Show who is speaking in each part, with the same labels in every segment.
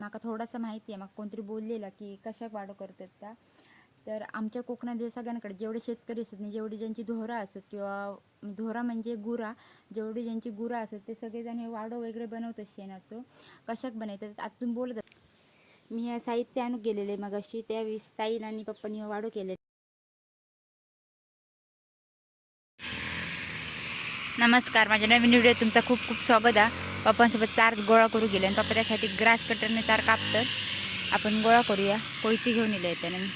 Speaker 1: माका थोडासा माहिती आहे, मग कोणतरी बोललेला की कशाक वाडो करतात त्या. तर आमच्या कोकणात सगळ्यांकडे जेवढे शेतकरी असतात ना, जेवढी ज्यांची धोरा असतात किंवा धोरा म्हणजे गुरा, जेवढी ज्यांची गुरा असतात ते सगळेजण हे वाडो वगैरे बनवतात शेणाचं. कशाक बनवतात आता तुम्ही बोलत. मी या साहित्य आणून गेलेले मग अशी त्या ताईन आणि पप्पानी वाडो केले. नमस्कार, माझ्या नवीन व्हिडिओ तुमचं खूप खूप स्वागत आहे. पप्पांसोबत तार गोळा करू गेले आणि पप्पा त्यासाठी ग्रास कटरने तार कापतात. आपण गोळा करूया. कोयती घेऊन येले त्याने मी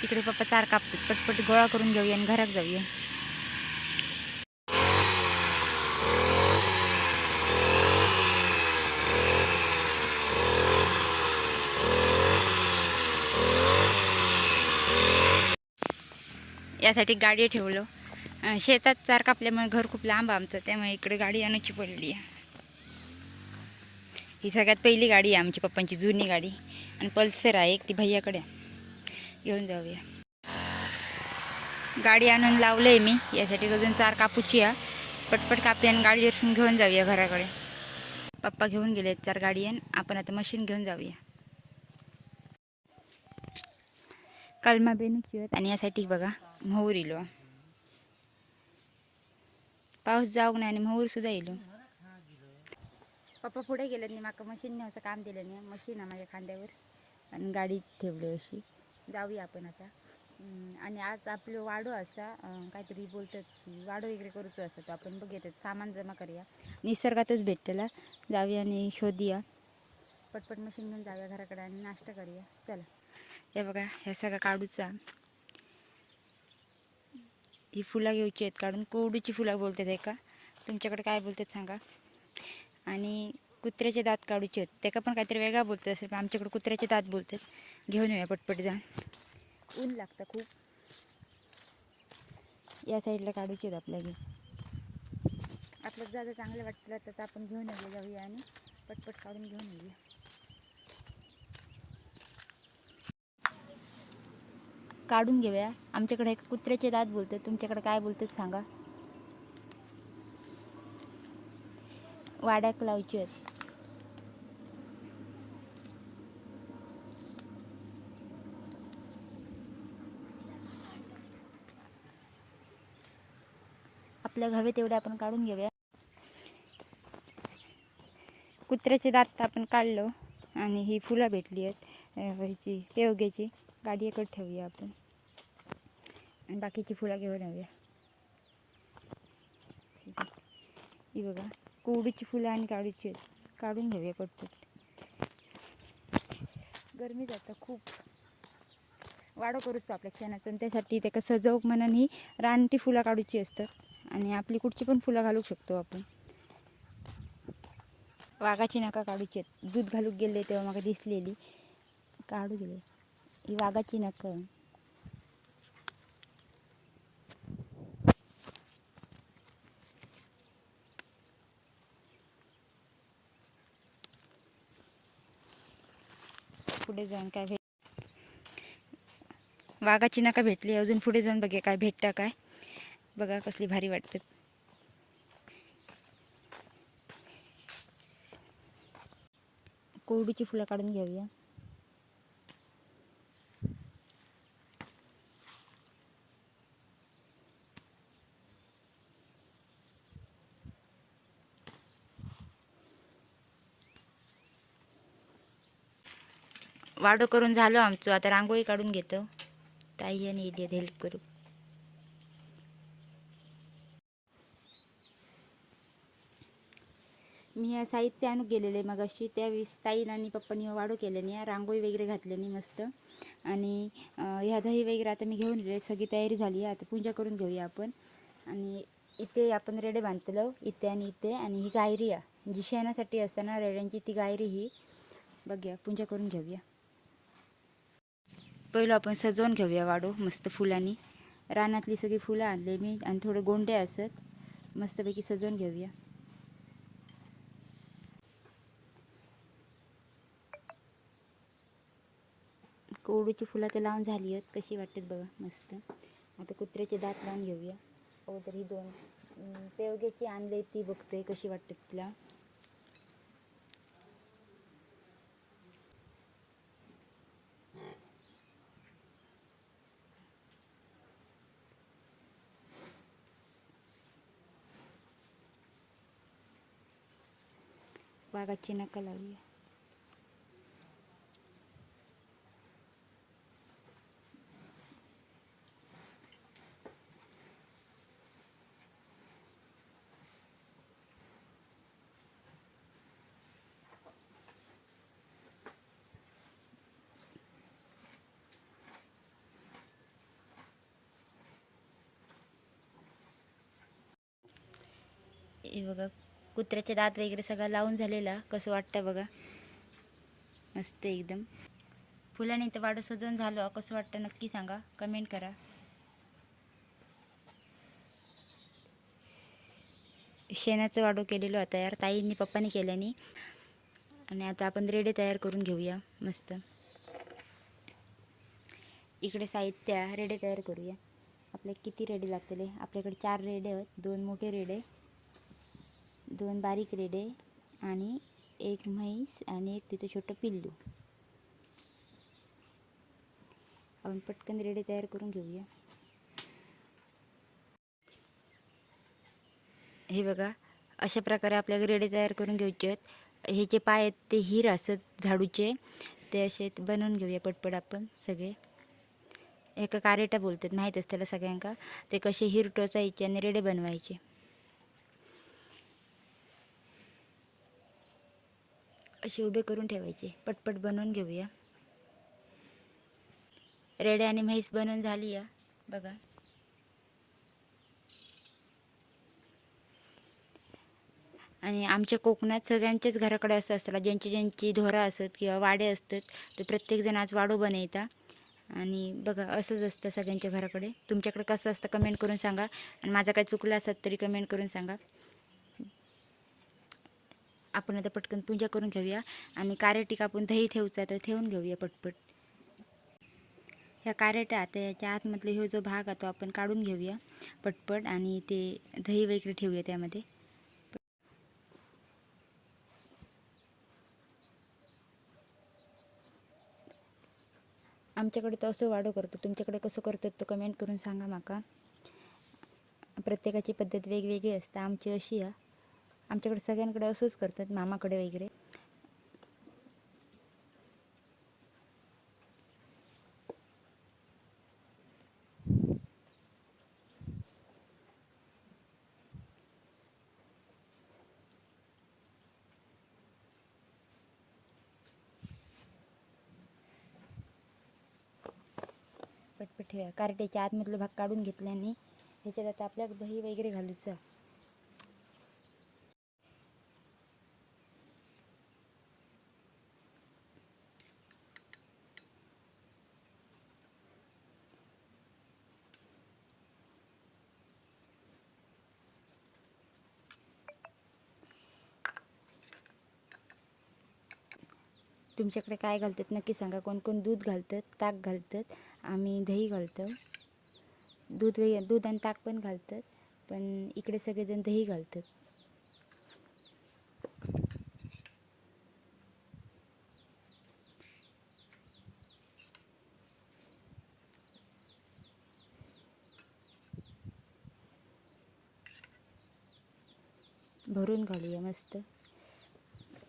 Speaker 1: तिकडे पप्पा तार कापतात. पटपट गोळा करून घेऊया आणि घरात जाऊया. यासाठी गाडी ठेवलं. शेतात तार कापल्यामुळे घर खूप लांब आमचं, त्यामुळे इकडे गाडी आणायची पडली आहे. ही सगळ्यात पहिली गाडी आहे आमची पप्पांची, जुनी गाडी. आणि पल्सर आहे एक, ती भैयाकडे. घेऊन जाऊया. गाडी आणून लावलंय मी यासाठी. अजून तार कापूची आहे. पटपट कापी आणि गाडीवर घेऊन जाऊया घराकडे. पप्पा घेऊन गेले तार गाडी आणि आपण आता मशीन घेऊन जाऊया. कलमा बेनूची आहेत आणि यासाठी बघा मोहूर इलो. पाऊस जाऊ नाही आणि मोहूर सुद्धा इलो. पप्पा पुढे गेले नाही, माका मशीन न्यायचं काम दिलं नाही. मशीन आहे माझ्या खांद्यावर आणि गाडी ठेवली अशी. जाऊया आपण आता. आणि आज आपलं वाडो असा काहीतरी बोलतात की वाडो वगैरे करूचो असं, तो आपण बघितलं सामान जमा करूया. निसर्गातच भेटलेला. जाऊया आणि शोधूया. पटपट मशीन घेऊन जाऊया घराकडे आणि नाश्ता करूया. चला. हे बघा, ह्या सगळा काढूचा. ही फुलं घ्यायची आहेत काढून. कोरडूची फुलं बोलतात आहे का, तुमच्याकडे काय बोलतात सांगा. आणि कुत्र्याचे दात काढूचे आहेत, त्याका पण काहीतरी वेगळा बोलतात असेल, पण आमच्याकडे कुत्र्याचे दात बोलतात. घेऊन येऊया पटपट जाऊन. ऊन लागतं खूप. या साईडला काढूचे आहेत आपल्याला. आपल्याला जागा चांगलं वाटलं तर आपण घेऊन जाऊया आणि पटपट काढून घेऊन येऊया. काढून घेऊया. आमच्याकडे कुत्र्याचे दात बोलतात, तुमच्याकडे काय बोलतात सांगा. वाड्याक लावचे आहेत. आपल्या हवे तेवढे आपण काढून घेऊया. कुत्र्याचे दात आपण काढलो आणि ही फुलं भेटली आहेत ह्याची शेवग्याची. गाडी एकच ठेवूया आपण आणि बाकीची फुलं घेऊन येऊया. ही बघा कोरडीची फुलं आणि काढूची आहेत. काढून घेऊया पटपट. गरमी जातं खूप. वाडो करूच आपल्या क्षणाचं, आणि त्यासाठी ते कसं सजवक म्हणून ही रानटी फुलं काढूची असतात आणि आपली कुठची पण फुलं घालू शकतो आपण. वाघाची नका काढूची आहेत. दूध घालूक गेले तेव्हा मला दिसलेली, काढू गेले. ही वाघाची नका. पुढे जाऊन काय वाघाची नका भेटली. अजून पुढे जाऊन बघे काय भेटतं काय. बघा कसली भारी वाटतात. कोरडीची फुलं काढून घेऊया. वाडो करून झालो आमचं. आता रांगोळी काढून घेतो. ताई आणि इथे हेल्प करू. मी या साहित्य आणून गेलेले मग अशी त्या ताईन आणि पप्पानी वाडो केल्याने रांगोळी वगैरे घातल्याने मस्त. आणि ह्या दही वगैरे आता मी घेऊन गेले. सगळी तयारी झाली आहे. आता पूजा करून घेऊया आपण. आणि इथे आपण रेडे बांधतलो इथे आणि इथे. आणि ही गायरी आहे जी शेणासाठी असताना रेड्यांची, ती गायरी ही बघूया. पूजा करून घेऊया. पहिलं आपण सजवून घेऊया वाडो मस्त फुलांनी. रानातली सगळी फुलं आणले मी आणि थोडे गोंडे असत. मस्तपैकी सजवून घेऊया. कोरडूची फुलं तर लावून झाली आहेत. कशी वाटतात बघा मस्त. आता कुत्र्याचे दात लावून घेऊया. हो तर ही दोन शेवग्याची आणले ती बघतोय कशी वाटतात तिला. वाघाची नका लावूया. हे बघा कुत्र्याचे दात वगैरे सगळं लावून झालेला. कसं वाटतं बघा, मस्त एकदम. फुलाने तर वाडं सजवून झालं. कसं वाटतं नक्की सांगा, कमेंट करा. शेणाचं वाडू केलेलं होतं तयार, ताईंनी पप्पानी केल्याने. आणि आता आपण रेडे तयार करून घेऊया मस्त. इकडे साहित्य रेडे तयार करूया. आपले किती रेडे लागतील? आपल्याकडे 4 रेडे आहेत. 2 मोठे रेडे, 2 बारीक रेडे आणि 1 म्हैस आणि 1 तिचं छोटं पिल्लू. आपण पटकन रेडे तयार करून घेऊया. हे बघा अशा प्रकारे आपल्याला रेडे तयार करून घ्यायचे आहेत. हे जे पाय आहेत ते हिर असत झाडूचे, ते असे बनवून घेऊया पटपट आपण सगळे. एका कारेटा बोलतात, माहीत असतं सगळ्यांका. ते कसे हिर टोचायचे आणि रेडे बनवायचे. असे उभे करून ठेवायचे. पटपट बनवून घेऊया. रेडे आणि म्हैस बनवून झाली या बघा. आणि आमच्या कोकणात सगळ्यांच्याच घराकडे असं असतं, ज्यांची ढोरा असत किंवा वाडे असतात, ते प्रत्येकजण आज वाडू बनवतात. आणि बघा असंच असतं सगळ्यांच्या घराकडे. तुमच्याकडे कसं असतं कमेंट करून सांगा. आणि माझा काय चुकलं असत तरी कमेंट करून सांगा. आपण आता पटकन पूजा करून घेऊया. आणि कारेटी कापून दही ठेवचा तर ठेवून घेऊया पटपट. ह्या कारेटा आता याच्या आतमधले ह्यो जो भाग आहे तो आपण काढून घेऊया पटपट. आणि ते दही वगैरे ठेवूया त्यामध्ये. आमच्याकडे तर असं वाडू करतो, तुमच्याकडे कसं करतात तो कमेंट करून सांगा माका. प्रत्येकाची पद्धत वेगवेगळी असते. आमची अशी आहे, आमच्याकडे सगळ्यांकडे असंच करतात, मामाकडे वगैरे. पटपट ठेवा. कार्ट्याच्या आतमधला भाग काढून घेतल्याने ह्याच्यात आता आपल्याला दही वगैरे घालूचं. तुमच्याकडे काय घालतात नक्की सांगा. कोण कोण दूध घालतात, ताक घालतात. आम्ही दही घालतो. दूध आणि ताक पण घालतात, पण इकडे सगळेजण दही घालतात. भरून घालूया मस्त.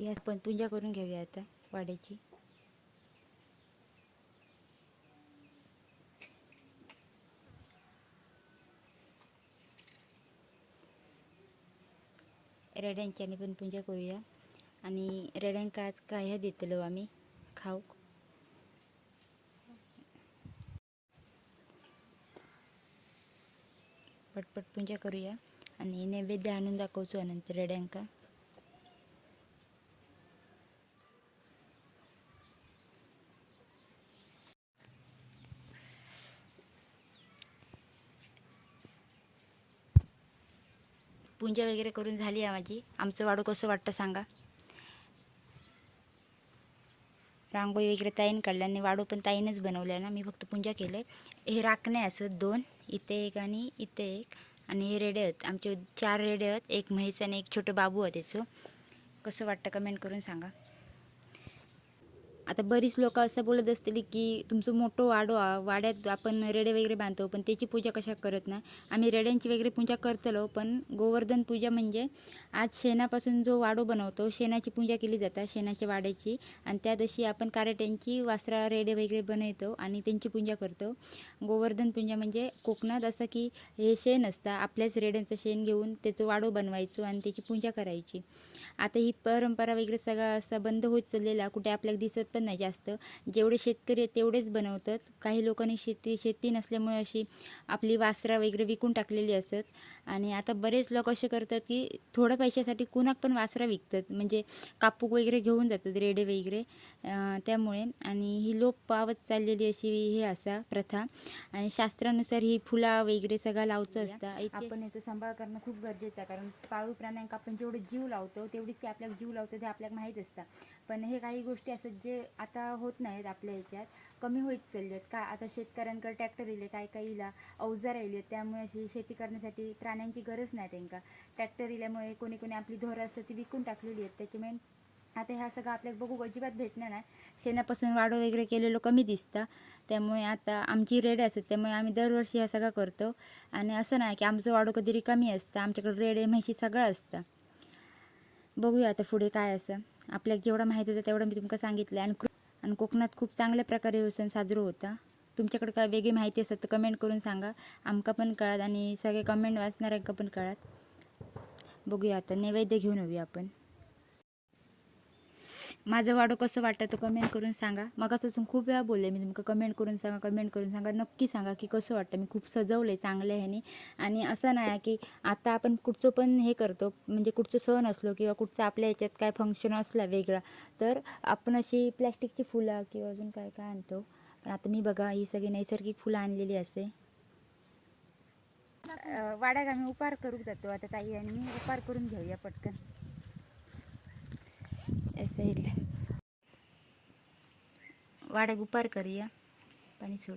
Speaker 1: या पण पूजा करून घेऊया आता वाड्याची. रेड्यांच्याने पण पूजा करूया. आणि रेड्यांका आज काय देतलो आम्ही खाऊक. पटपट पूजा करूया आणि नैवेद्य आणून दाखवतो नंतर रेड्यांका. पूजा वगैरे करून झाली आहे माझी. आमचं वाडू कसं वाटतं सांगा. रांगोळी वगैरे ताईन काढल्याने वाडू पण ताईनच बनवल्या ना, मी फक्त पूजा केलं. हे राखणे असत 2, इथे एक आणि इथे एक. आणि हे रेडे आहेत आमचे 4 रेडे आहेत. 1 म्हैस आणि 1 छोटं बाबू आहे त्याचं. कसं वाटतं कमेंट करून सांगा. आता बरीच लोक असं बोलत असतील की तुमचं मोठं वाड्यात आपण रेडे वगैरे बांधतो, पण त्याची पूजा कशा करत ना. आम्ही रेड्यांची वगैरे पूजा करतलो, पण गोवर्धन पूजा म्हणजे आज शेणापासून जो वाडो बनवतो, शेणाची पूजा केली जाते, शेणाच्या वाड्याची. आणि त्या दिवशी आपण कारेट्यांची वासरा रेडे वगैरे बनवतो आणि त्यांची पूजा करतो. गोवर्धन पूजा म्हणजे कोकणात असं की हे शेण असतं, आपल्याच रेड्यांचं शेण घेऊन त्याचं वाडो बनवायचो आणि त्याची पूजा करायची. आता ही परंपरा वगैरे सगळा असा बंद होत चाललेला, कुठे आपल्याला दिसत पण नाही जास्त. जेवढे शेतकरी आहेत तेवढेच बनवतात. काही लोकांनी शेती नसल्यामुळे अशी आपली वासरा वगैरे विकून टाकलेली असतात. आणि आता बरेच लोक असे करतात की थोड्या पैशासाठी कुणाक पण वासरा विकतात, म्हणजे कापूक वगैरे घेऊन जातात रेडे वगैरे. त्यामुळे आणि ही लोप पावत चाललेली अशी हे असा प्रथा. आणि शास्त्रानुसार ही फुला वगैरे सगळं लावचं असतं. आपण याचा सांभाळ करणं खूप गरजेचं आहे, कारण पाळीव प्राण्यांना आपण जेवढे जीव लावतो तेवढीच ते आपल्याला जीव लावतो, ते आपल्याला माहीत असतं. पण हे काही गोष्टी असतात जे आता होत नाहीत आपल्या ह्याच्यात, कमी होत चालले आहेत का. आता शेतकऱ्यांकडे ट्रॅक्टर येले, काहीला अवजार येले, त्यामुळे अशी शेती करण्यासाठी प्राण्यांची गरज नाही त्यांना. ट्रॅक्टर इल्यामुळे कोणी आपली ढोरं असतात ती विकून टाकलेली आहेत. त्याच्यामुळे आता ह्या सगळं आपल्याला बघू अजिबात भेटणार नाही. शेणापासून वाडो वगैरे केलेलं कमी दिसतं. त्यामुळे आता आमची रेडे असतात, त्यामुळे आम्ही दरवर्षी हा सगळं करतो. आणि असं नाही की आमचं वाडो कधी रिकामी असतं, आमच्याकडे रेडे म्हशी सगळं असतं. बघूया आता पुढे काय असं. आपल्याला जेवढं माहिती होतं तेवढं मी तुमका सांगितलं. आणि कोकणात खूप चांगल्या प्रकारे हा सण साजरा होता. तुमच्याकडे काय वेगळी माहिती असेल तर कमेंट करून सांगा, आमका पण कळत आणि सगळे कमेंट वाचणाऱ्यांका पण कळत. बघूया आता नैवेद्य घेऊन येऊया आपण. माझं वाडो कसं वाटतं कमेंट करून सांगा. मगापासून खूप वेळा बोलले मी तुमका, कमेंट करून सांगा, नक्की सांगा की कसं वाटतं. मी खूप सजवलं आहे चांगलं ह्याने. आणि असं नाही की आता आपण कुठचं पण हे करतो, म्हणजे कुठचं सण असलो किंवा कुठचं आपल्या ह्याच्यात काय फंक्शन असला वेगळा, तर आपण अशी प्लॅस्टिकची फुलं किंवा अजून काय काय आणतो. पण आता मी बघा ही सगळी नैसर्गिक फुलं आणलेली असते. वाड्यात आम्ही उपार करून जातो आता ताई आणि मी. उपार करून घेऊया पटकन. वाड्यात उपार करूया. पाणी सोड.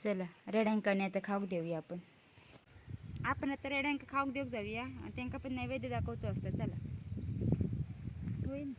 Speaker 1: चला रेड्यांकाने आता खाऊक देऊया आपण. आता रेड्यांका खाऊक देऊक जाऊया, त्यांना पण नैवेद्य दाखवतो असतं. चला होईल.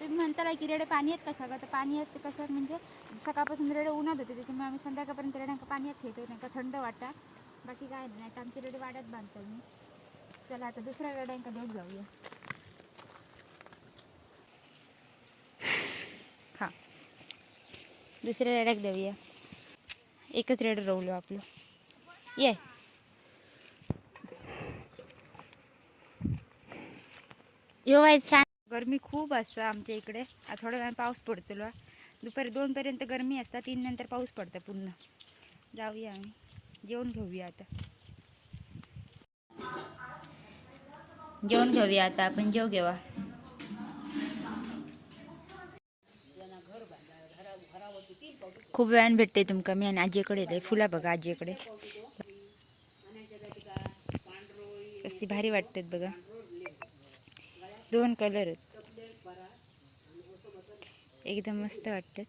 Speaker 1: तुम्ही म्हणताला की रेडे पाणी आहेत कशा का, तर पाणी असते कसं म्हणजे सकाळपासून रेडे उन्हात होते, त्याच्यामुळे आम्ही संध्याकाळपर्यंत रेड्यांका पाण्यात ठेवतो, त्यांना थंड वाटा. बाकी काय नाही, तर आमचे रेडे वाड्यात बांधतो मी. चला आता दुसऱ्या रेड्यांका देऊन जाऊया. हां दुसऱ्या रेड्याक देऊया. एकच रेड रवलो आपलं. ये यो वाईज छान. गरमी खूप असतं आमच्या इकडे. थोड्या वेळाने पाऊस पडतो. दुपारी 2 पर्यंत गरमी असतात, 3 नंतर पाऊस पडतं पूर्ण. जाऊया आम्ही जेवण घेऊया आता. जेवण घेऊया आता आपण. जेव घेवा. खूप वेळाने भेटते तुमका मी. आणि आजीकडे येते फुला बघा. आजीकडे कसली भारी वाटतात बघा. 2 कलर एकदम मस्त वाटतात.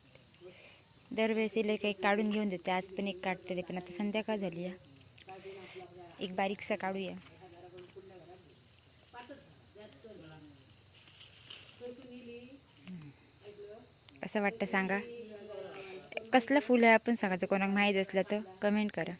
Speaker 1: दरवेळेस इला काही काढून घेऊन देते. आज पण एक काढते, पण आता संध्याकाळ झाली आहे. एक बारीकसा काढूया. असं वाटतं सांगा. कसलं फुल आहे आपण सांगायचं, कोणाला माहीत असलं तर कमेंट करा.